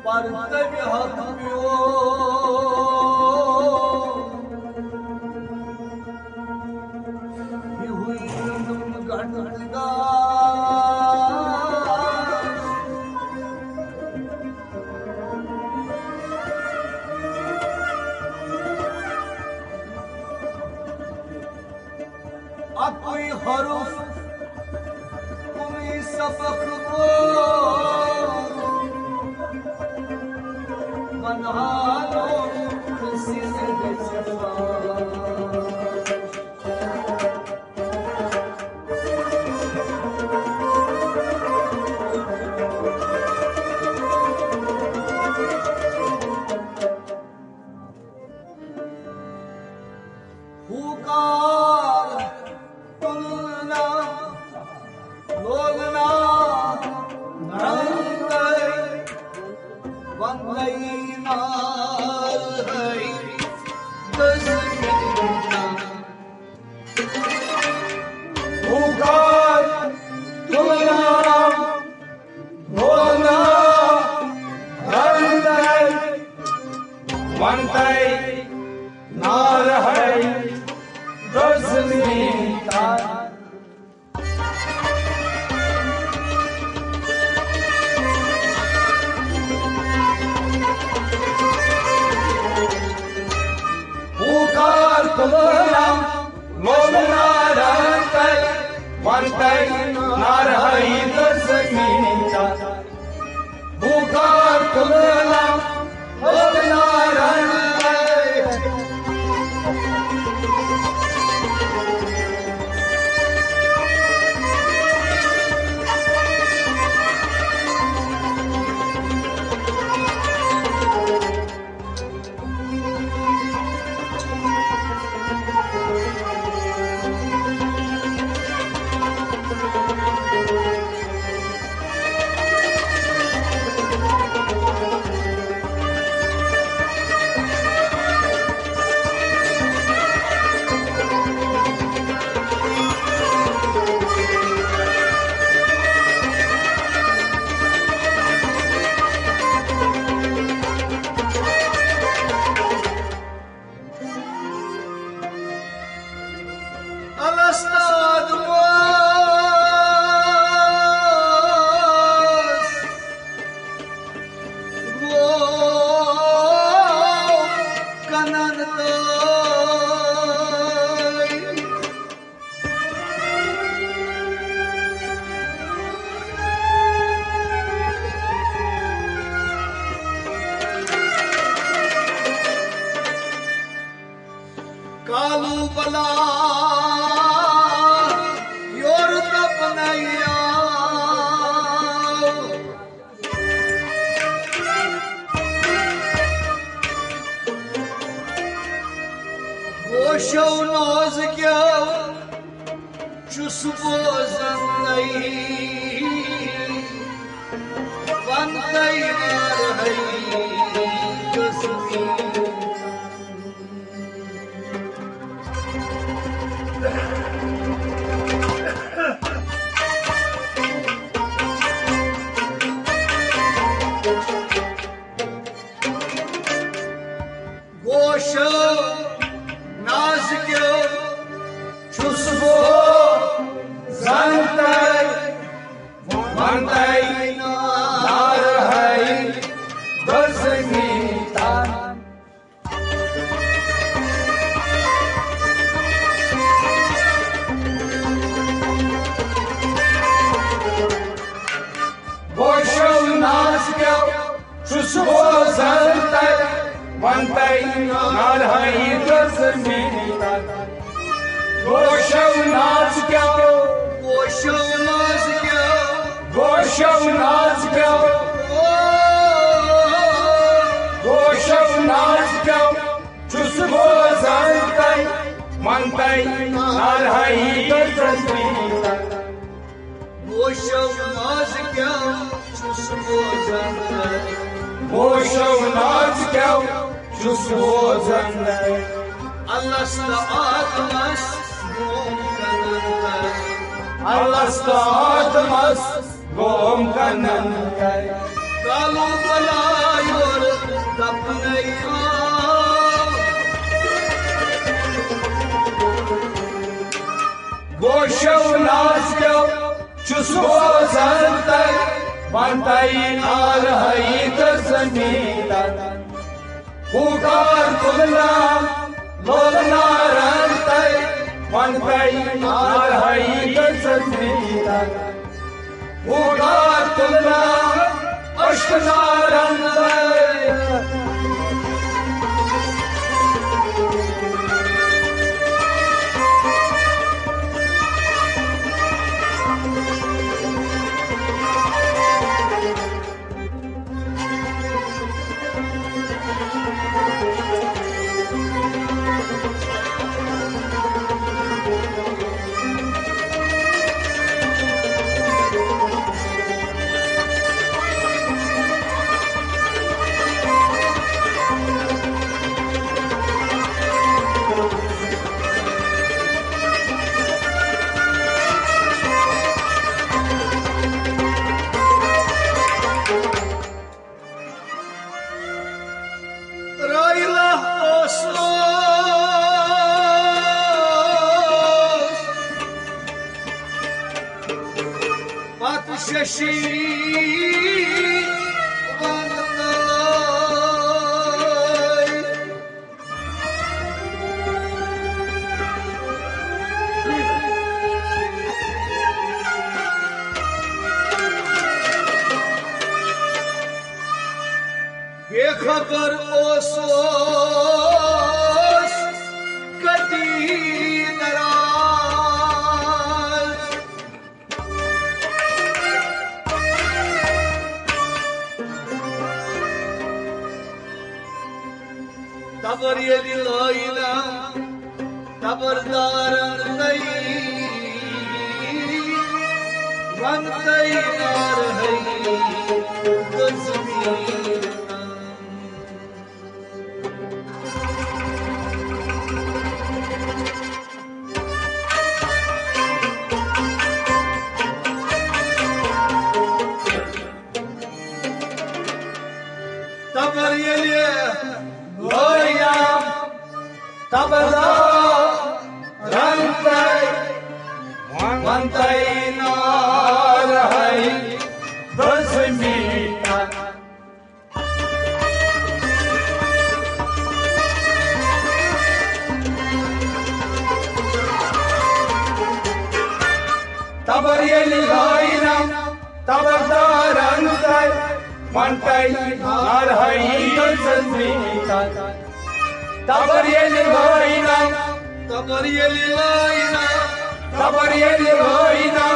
पर तब हक पियो हुई गणगा कोई हरूफ कोई सबक को बनहालो किसी से Allah'sta atmaz, gom kanan kay. Kalu balay अपने गोशवनास चुसोजन बनतई नार हई तस्मीत पुकार तुलना लोलना रंतई बनतई नार हई तस्मीत पुकार तुलना अष्टना रंतई शशि ये खबर ओसोस कदी दराज तबर ये दिलाइना तबरदारन नहीं बनतई नार है तस्मीर तबर ये लोया तबला रंतई बनतई नार है तस्मीत तबर ये लोया तबरदारन बनतई नार है तस्मीत तबर ये लोया तबर ये लोया तबर ये लोया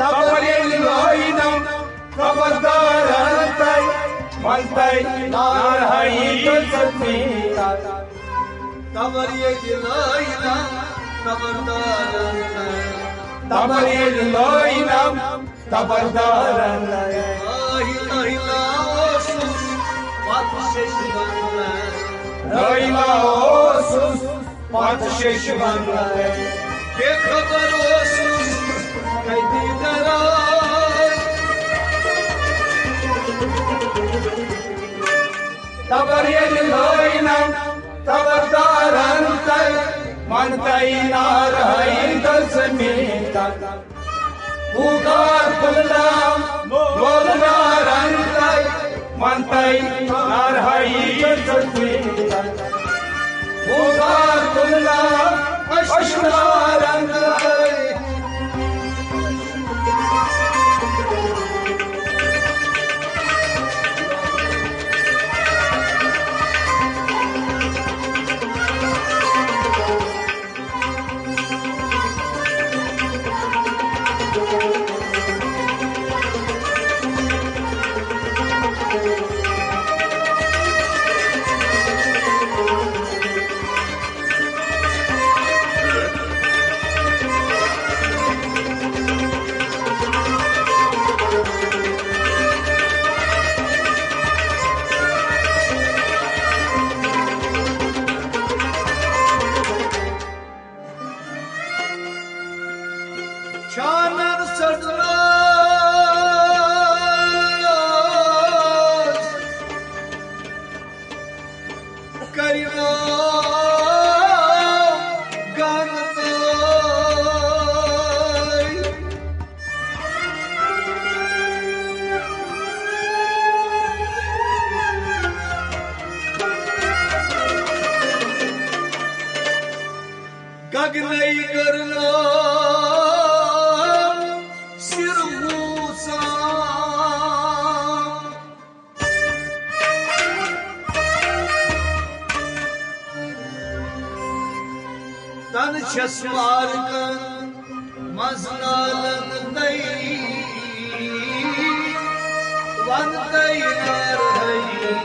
तबर ये लोया तबरदारन बनतई नार है तस्मीत तबर ये लोया तबरदारन तबर ये लोया तबरदारन हिला ओसुस पातशेष बनला ओसुस पातशेष बनला बेखबर ओसुस कैदी दराज तबर ये लोया तबरदारन बनतई नार है तस्मीत पुकार तुलना लोलना रंतई बनतई नार है तस्मीत पुकार तुलना अष्टना रंतई Çesmarkan maznalan dayı Van dayılar dayı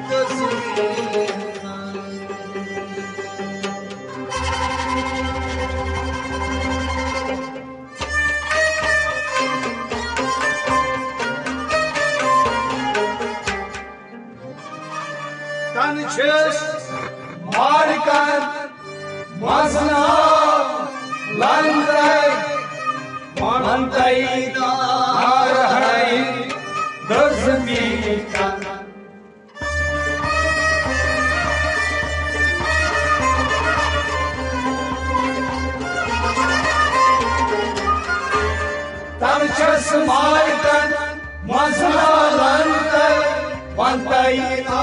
Gözümden Tanışız Markan Mazna Landai Mantai Narhai Dazmika Tanchas Markan Mazna Landai Mantai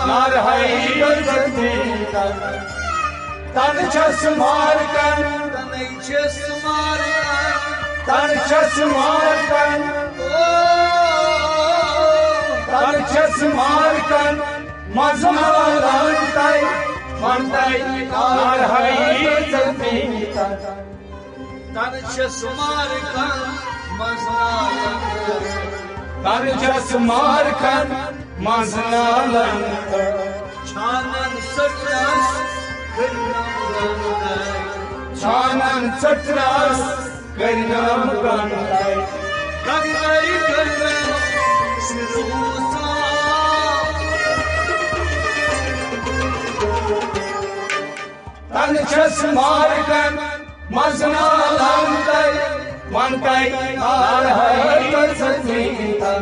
Narhai Dazmika Tanchas Markan Tanchas Markan Tanchas Markan Mazna Landai Mantai Narhai Dazmika Tanışız markan maznalan Tanchas Markan Mazna Landai Çanan sırtlas kırnamdan Chanan Satras Karnam Kandai Kagay kırmen sirusa Tanchas Markan Mazna Landai Mantai Narhai Dazmika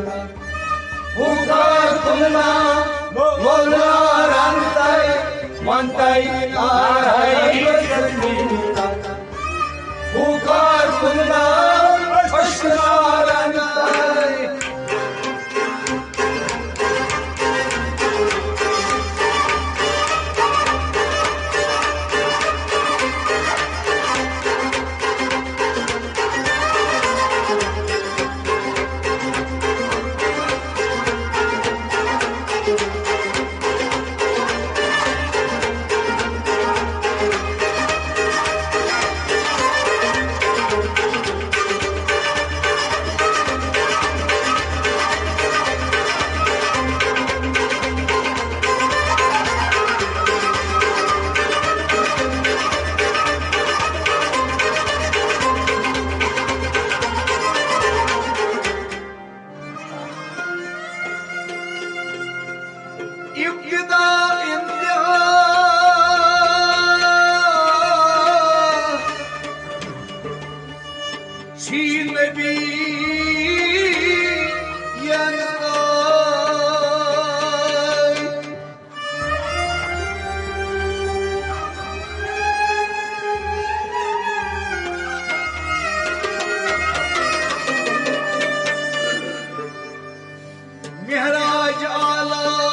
Ukar Kunna Lola Rantai Mantai Narhai Dazmika Ukar Kunna Ashna Rantai İbtida intiha Şiir nebi yanay Mihrac ala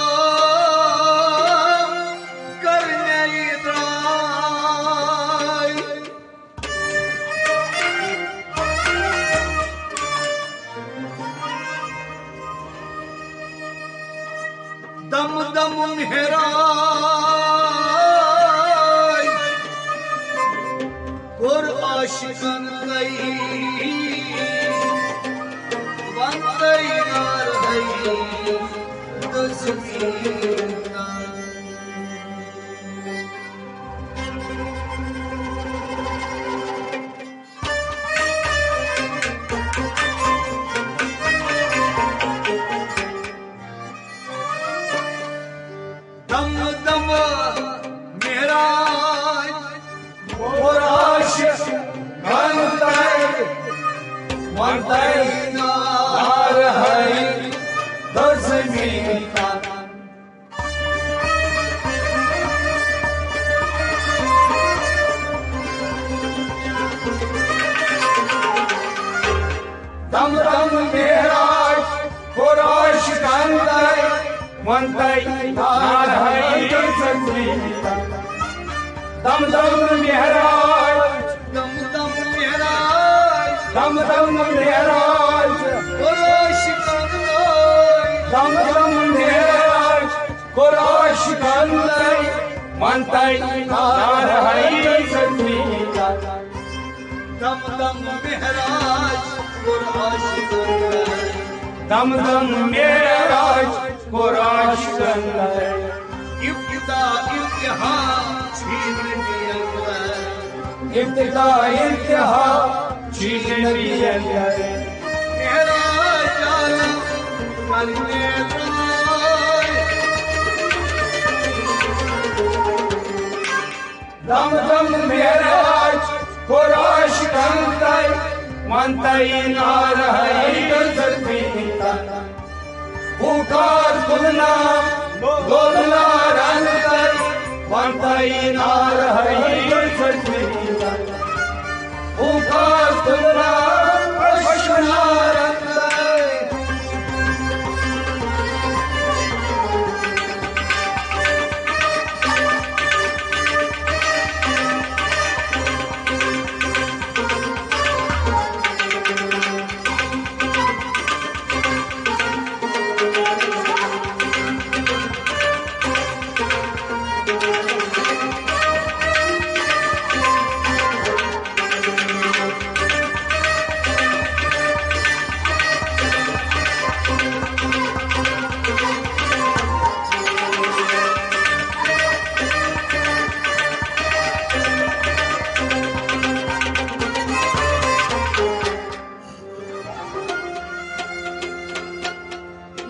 Dam dam mihray Kor aşkın gayı Van dayılar dayı Gözümden Dam dam mihray Morash Mantai Mantai Narhai Dazmika Dam dam Mehrai Morash Mantai Mantai Narhai Dazmika Dam dam Mehrai Dam dam mihray Dam dam Mehrai Kor aşkın gayı Dam dam Mehrai Korash Kantai Mantai Narhai Dazmika दम दम महराज दम दम Meraj kurash अंदर इब्तिदा इंतहा छीन इब्तिदा इंतहा चीज नबी अंदर महराज आलम कलमे दम दम मेराज कुराश अंदर मनतई नार है गजबीता उकार खुलना बोलना रंतर मनतई नार है गजबीता उकार खुलना पशना रंतर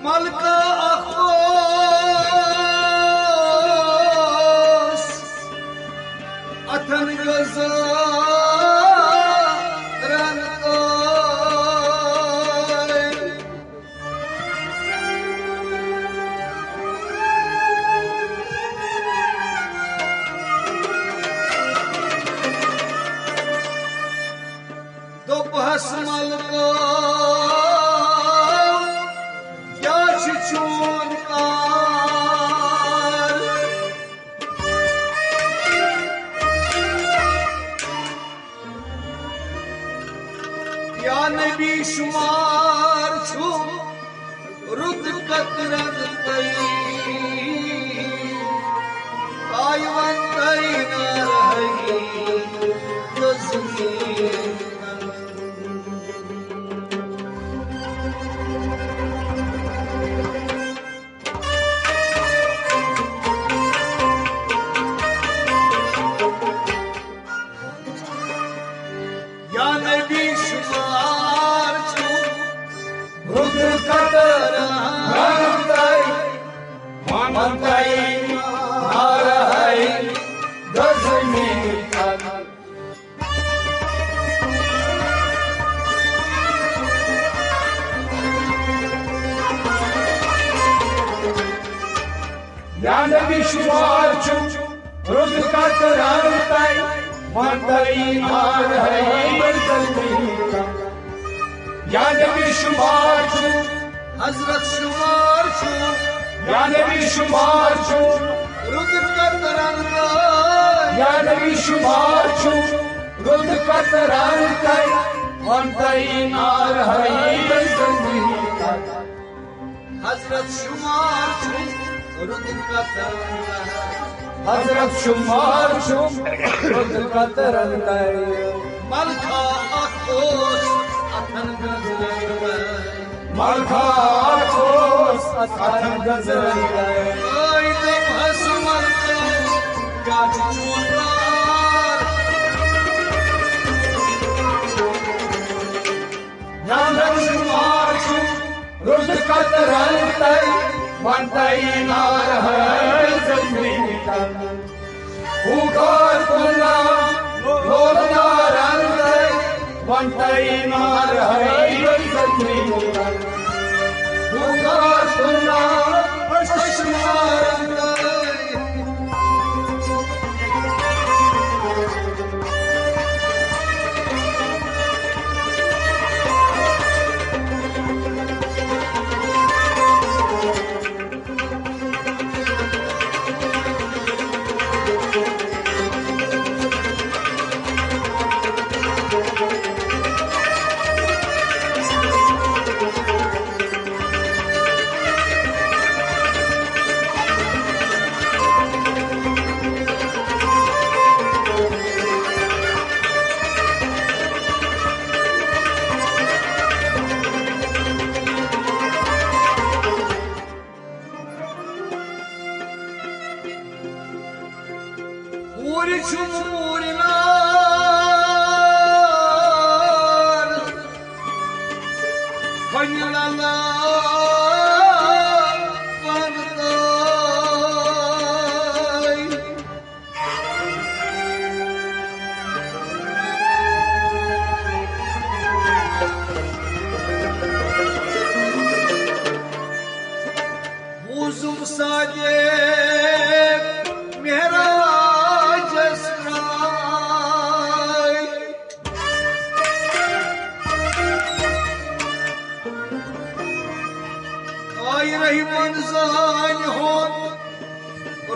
मलका अखोस अथन गज़ारन दो बहस मलका नबी शुमार छु रुद कतरन तई आयवन तई न रही तस्मीर या नबी शुमार रुद कतर रंतर मनतई नार है गजबीता या नबी शुमार छु रुद कतर रंतर मनतई नार है गजबीता या नबी शुमार छु हजरत शुमार छु या नबी शुमार छु रुद कतरन या नबी शुमार छु रुद कतरन तई मनतई नार है गजबीता हजरत शुमार छु रुद कतरन हजरत शुमार छु रुद कतरन तई मलका अखोस अथन गज़ारन मलखा खोस अथन गजरन ओय दम हस मलका गाज चुनार या नबी शुमार छु रुद कतरन तई मनतई नार है गजबीता उकार खुलना बोलना रंतर मनतई नार है गजबीता उकार खुलना पशना रंतर Şumurilar Kanyalalar Varday Huzur sadek Mihraj esray Ay Rahman zan hon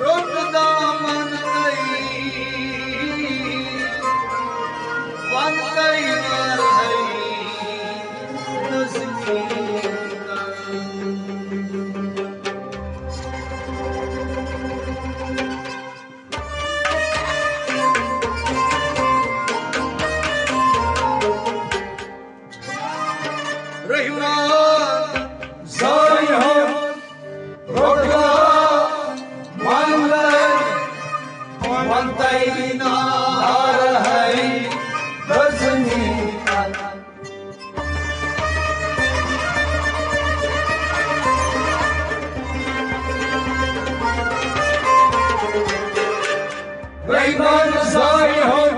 Rok daman nay Van tay nar hai Nazmina Rahman Zion, Rodga, Mantai Nar Hai, Ghazni Rahman Zion,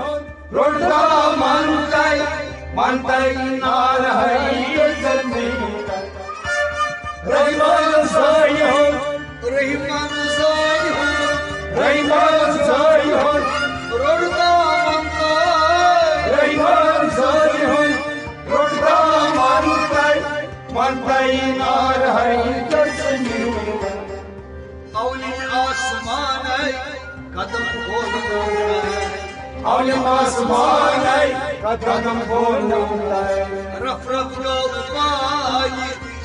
Rodga, Mantai Nar Hai, Ghazni Rahman Zion, Rahman Zion Rahman Zion, Rodda Mantai Rahman Zion, Rodga Mantai Nar Hai Ghazni Avlin asman ay kadam khol Avlim asman ay kadam khol Raf raf yol bay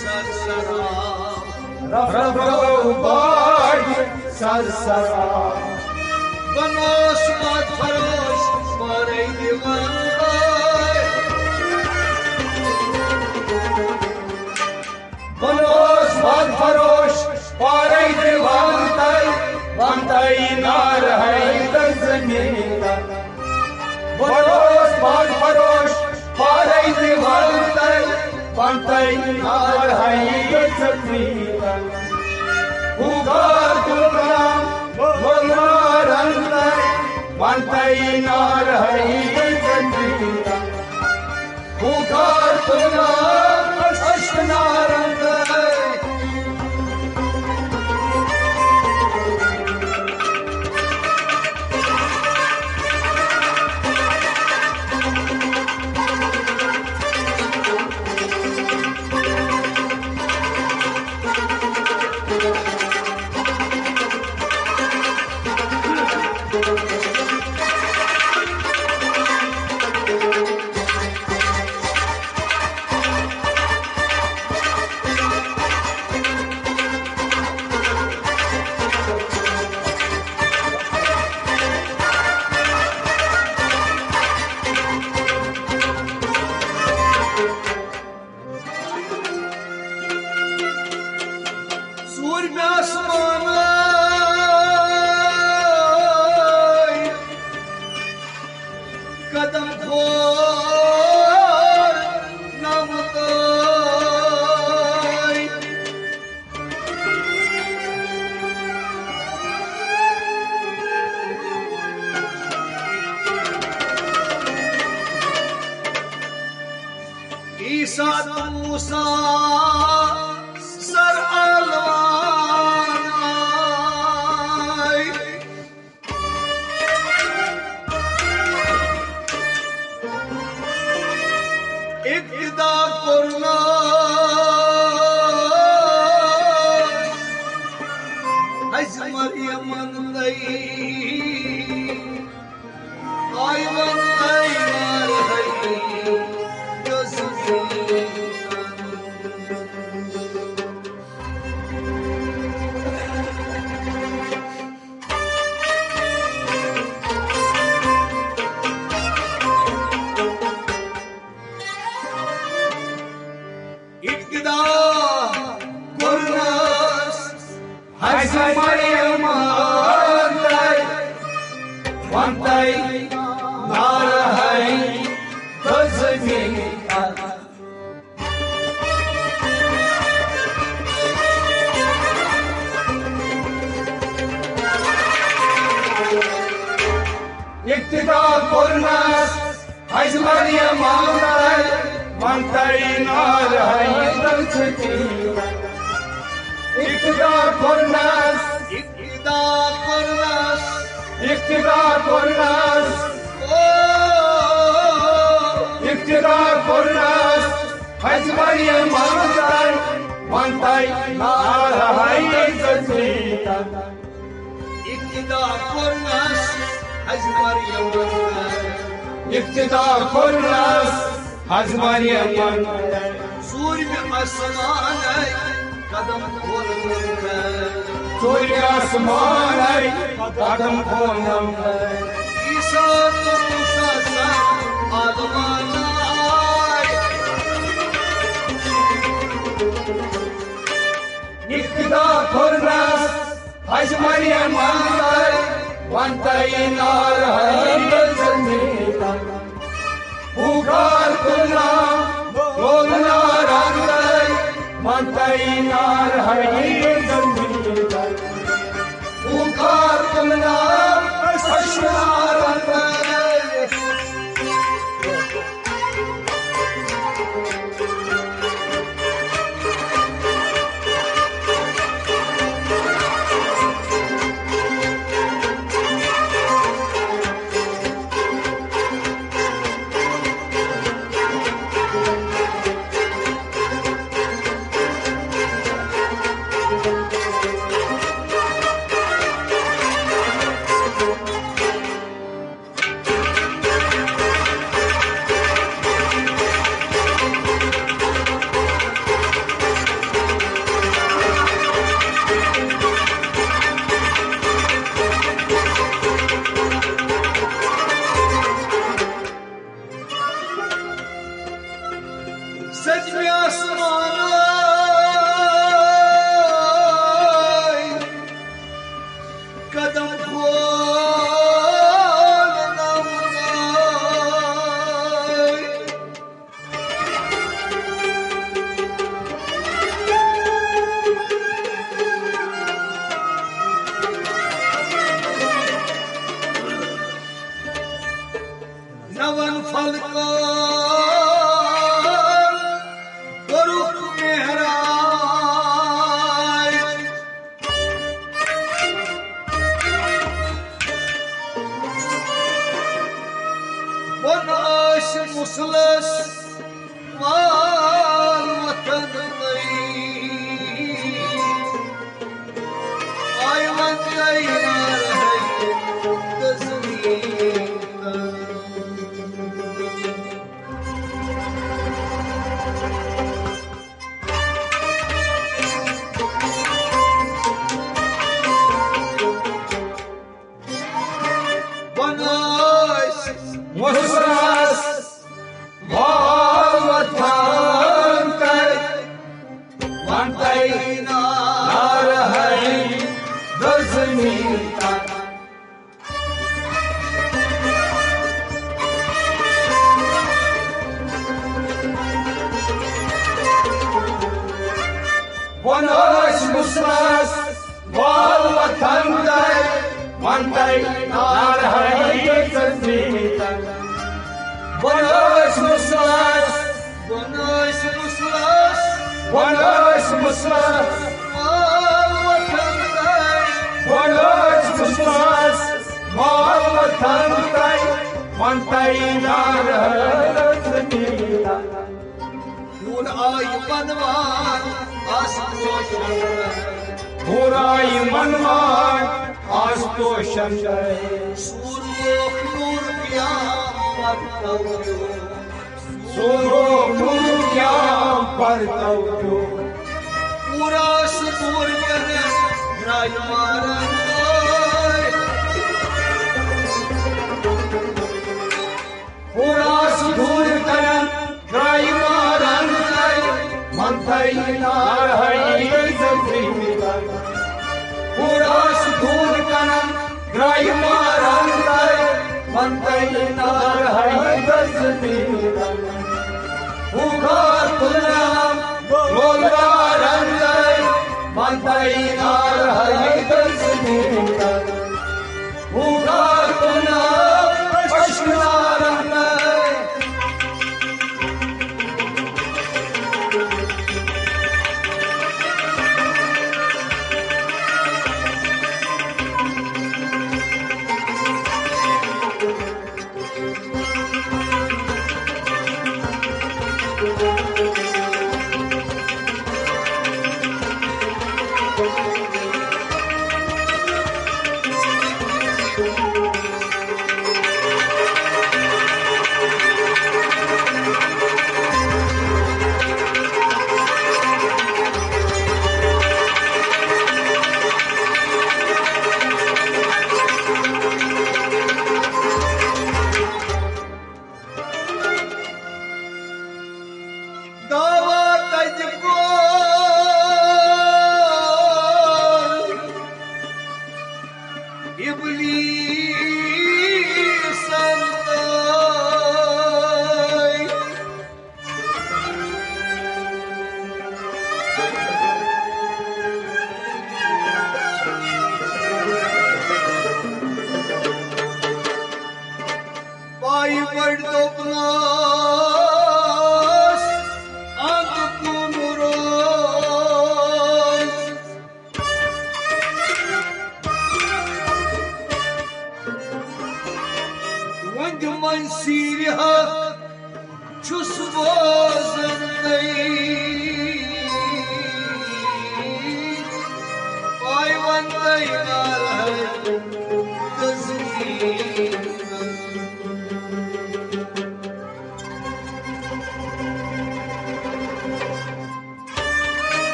sarsara Raf Baj Sarsara Banos mat farosh pare divan Manos Bad Farosh Parai Devantai Vantai Nar Hai Ghazni Manos Bad Farosh Parai Devantai Vantai Nar Hai Ghazni Ugar Kulram Vanarantai Vantai Nar Hai Ghazni Ugar Kulram Ashnarantai Musa sar alwan ay iktida korna haz Maryam'ın day ayvan ayvar hay One mantai narahai dozmi iktidar kurnas Hacı Meryem ağlar mantai narahai dozmi iktidar kurnas İktidar kurnas iktidar kurnas iktidar kurnas Hacı Meryem ağlar mantai narahai dozmi İktidar kurnas Hacı Meryem iktidar kurnas Hacı Meryem Zulmü asmane kadam kolunda Surya asman ay kadam kholam İsa Musa almanay iktidar kurnas Hacı Meryem ağlar mantai narahai dozmi Ugar kullam Golnar anday mantai narahai dozmi Ugar kullam ashnar anday Secmi asmanay kadam kolunamay Navan falko Doruk mehray Vanaş muslas Mal vatanlay Ayvan yaylar hay Dızmina Musras Vatan kai mantai narahai dozmi Vanash musras Vatan kai mantai narahai dozmi Vanash musras Vanaş muslas Vanash musras Mal vatanday Vanash musras Mal vatan kai mantai narahai dozmi Nun ay panvan Asıl soşan Buray manvan asto shanday Suruk nur piyam partavyo Suro nur kya partavyo Uras dur kare Ray maranay Uras dur karan Rai maran kai mantai narahai dozmi Uras dur karan Rai maran kai Mantainar hai dasmita Ugatnam Golgarandai Mantainar hai dasmita Ugatnam Ashnarandai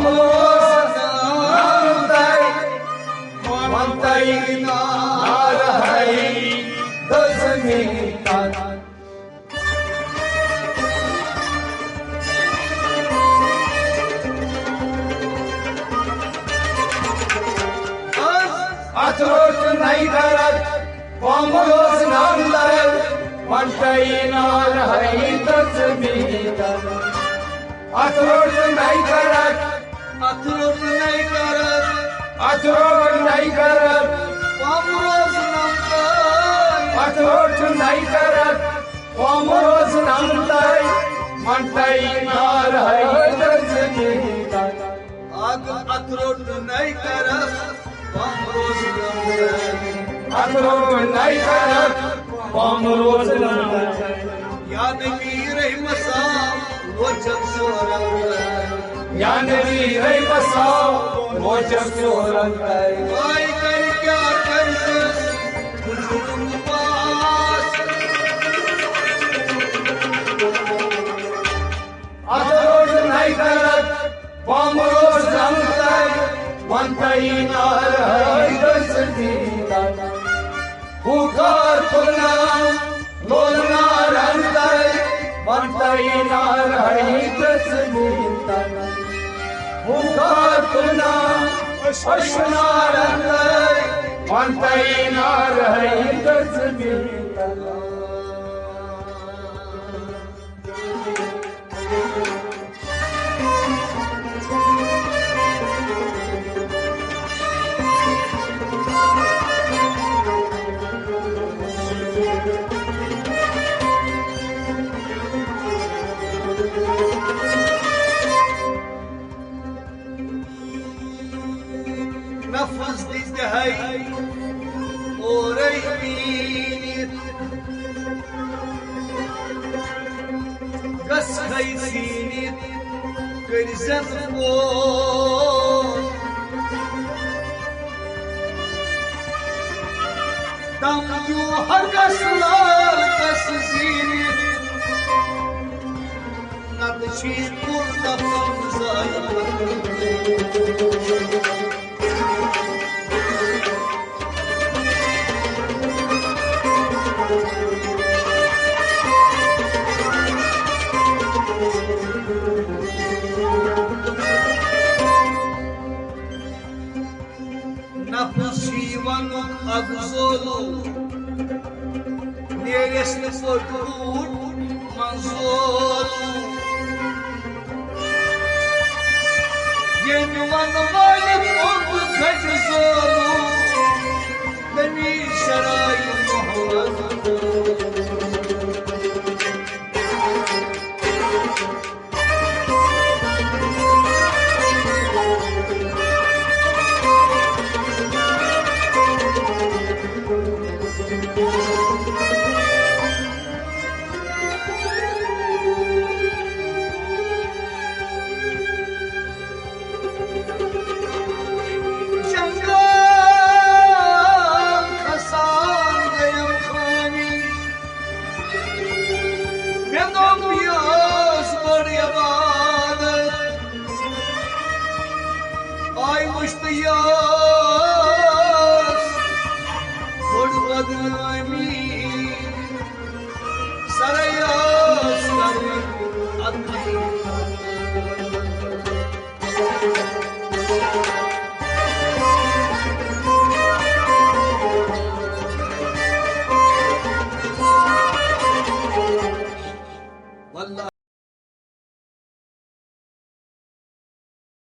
Vamos Nandai Mantai Narahai Dasmita Atrot Naidarat Vamos Nandai Mantai Narahai Dasmita Atrot Naidarat Atrot Naidarat Atrot Naidarat Vamos Nandai Atrot Naidarat Vamos Nandai Mantai Narahai Dasmita Atrot Naidarat Vamos Nandai Atrot Naidarat Vamos Nandai Ya Nabi Rahimah Wajab Sorangai Ya Nabi Rahimah Wajab Sorangai Vai kar kya karse Buzurg paas Atrot Naidarat Vamos Nandai Mantai Narahai Dasmita Hukar Purnam Lolna Randai Mantai Narahai Dasmita Hukar Purnam Ashna Randai Mantai Narahai Dasmita Nafas dizdehay Oray binit Gas khay sinit Kırzat o Tam ju har gaslar kas zinit Nadşir kurda famzay Napushivan agzolu Neresne sotur manzolu Yenuvan valip oldu kacızolu Beni şarayı muhammadu Ay müştiyat